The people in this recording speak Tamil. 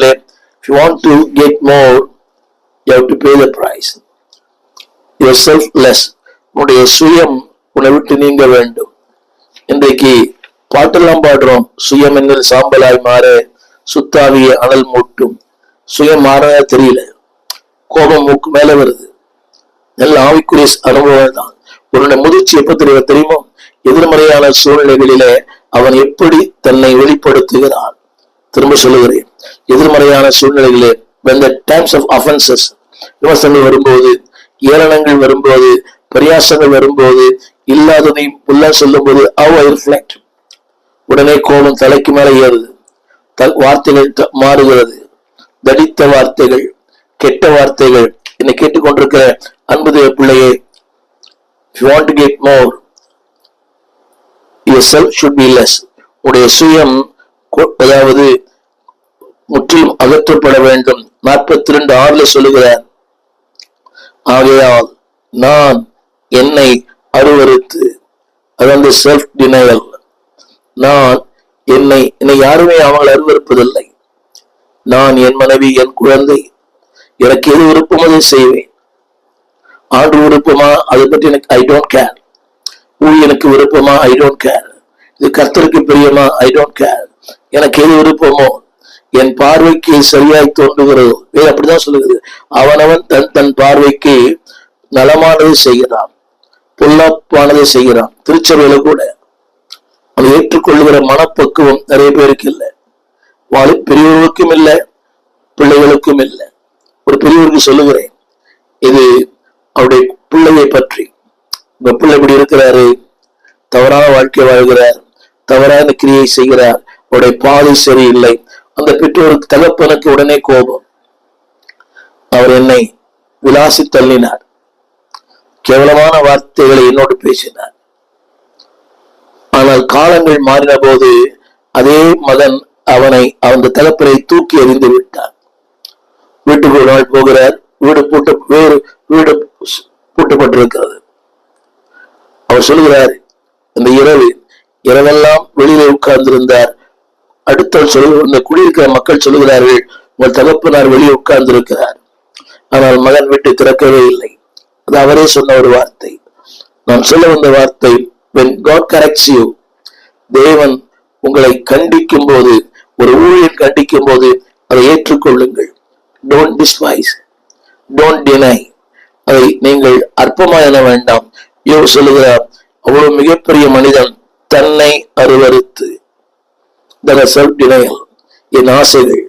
பிள்ளைகளே, if you want to get more, you have to pay the price. Your selfless, உன்னுடைய சுயம் உன்னை விட்டு நீங்க வேண்டும். இன்றைக்கு பாட்டெல்லாம் பாடுறோம், சுயம் என்னில் சாம்பலாய் மாற சுத்தாவிய அனல் மூட்டும். சுயம் மாறவே தெரியல, கோபம் மூக்கு மேல வருது. நல்ல ஆவிக்குரிய அனுபவம் தான். உன்னுடைய முதிர்ச்சி எப்ப தெரியுமோ, எதிர்மறையான சூழ்நிலைகளிலே அவன் எப்படி தன்னை வெளிப்படுத்துகிறான். திரும்ப சொல்லுகிறேன், எதிர்மறையான சூழ்நிலைகளே, when the times of offenses, விமர்சனங்கள் வரும்போது, ஏளனங்கள் வரும்போது, பரியாசங்கள் வரும்போது, இல்லாததையும் உள்ள சொல்லும் போது, how I reflect, உடனே கோபம் தலைக்கு மேல ஏறுது, வார்த்தைகள் மாறுகிறது, தடித்த வார்த்தைகள், கெட்ட வார்த்தைகள். என்னை கேட்டுக்கொண்டிருக்கிற அன்பு தேவ பிள்ளையே, if you want to get more, yourself should be less. உடைய சுயம் அதாவது முற்றிலும் அகற்றப்பட வேண்டும். 42:6 சொல்லுகிறார், ஆகையால் நான் என்னை அருவருத்து, அதாவது செல்ஃப் டினையல், நான் என்னை யாருமே அவங்களை அருவருப்பதில்லை. நான் என் மனைவி, என் குழந்தை, எனக்கு எது விருப்பமோ அதை செய்வேன். ஆண்டு விருப்பமா அதை பற்றி எனக்கு ஐ டோன்ட் கேர். ஊழியனுக்கு விருப்பமா ஐ டோன்ட் கேர். இது கர்த்தருக்கு பிரியமா ஐ டோன்ட் கேர். எனக்கு எது விருப்பமோ, என் பார்வைக்கு சரியாய் தோன்றுகிறதோ, அப்படிதான் சொல்லுகிறது. அவனவன் தன் பார்வைக்கு நலமானதை செய்கிறான், பொல்லாப்பானதை செய்கிறான். திருச்சபையில கூட அதை ஏற்றுக்கொள்ளுகிற மனப்பக்குவம் நிறைய பேருக்கு இல்லை. பெரியவர்களுக்கும் இல்லை, பிள்ளைகளுக்கும் இல்லை. ஒரு பெரியவருக்கு சொல்லுகிறேன், இது அவருடைய பிள்ளையை பற்றி. இந்த பிள்ளை இப்படி இருக்கிறாரு, தவறான வாழ்க்கை வாழ்கிறார், தவறான கிரியை செய்கிறார், அவருடைய பாதை சரியில்லை. அந்த பெற்றோருக்கு, தகப்பனுக்கு உடனே கோபம். அவர் என்னை விலாசி தள்ளினார், கேவலமான வார்த்தைகளை என்னோடு பேசினார். ஆனால் காலங்கள் மாறின போது அதே மகன் அந்த தகப்பனை தூக்கி எறிந்து விட்டார். வீட்டுக்கு ஒரு நாள் போகிறார், வீடு பூட்டப்பட்டிருக்கிறது. அவர் சொல்லுகிறார், இந்த இரவெல்லாம் வெளியிலே உட்கார்ந்திருந்தார். அடுத்த இந்த குடியிருக்கிற மக்கள் சொல்லுகிறார்கள், உங்கள் தகப்பனார் வெளியே உட்கார்ந்திருக்கிறார். ஆனால் மகன் வீட்டை திறக்கவே இல்லை. அது அவரே சொன்ன ஒரு வார்த்தை. நான் சொல்ல வந்த வார்த்தை, when God corrects you, தேவன் உங்களை கண்டிக்கும் போது, ஒரு ஊழியர் கண்டிக்கும் போது அதை ஏற்றுக்கொள்ளுங்கள். Don't despise, don't deny. அதை நீங்கள் அற்பமா என வேண்டாம். யோபு சொல்லுகிறார், அவ்வளவு மிகப்பெரிய மனிதன் தன்னை அருவருத்து, செல்ஃப் டினையல், என் ஆசைகள்,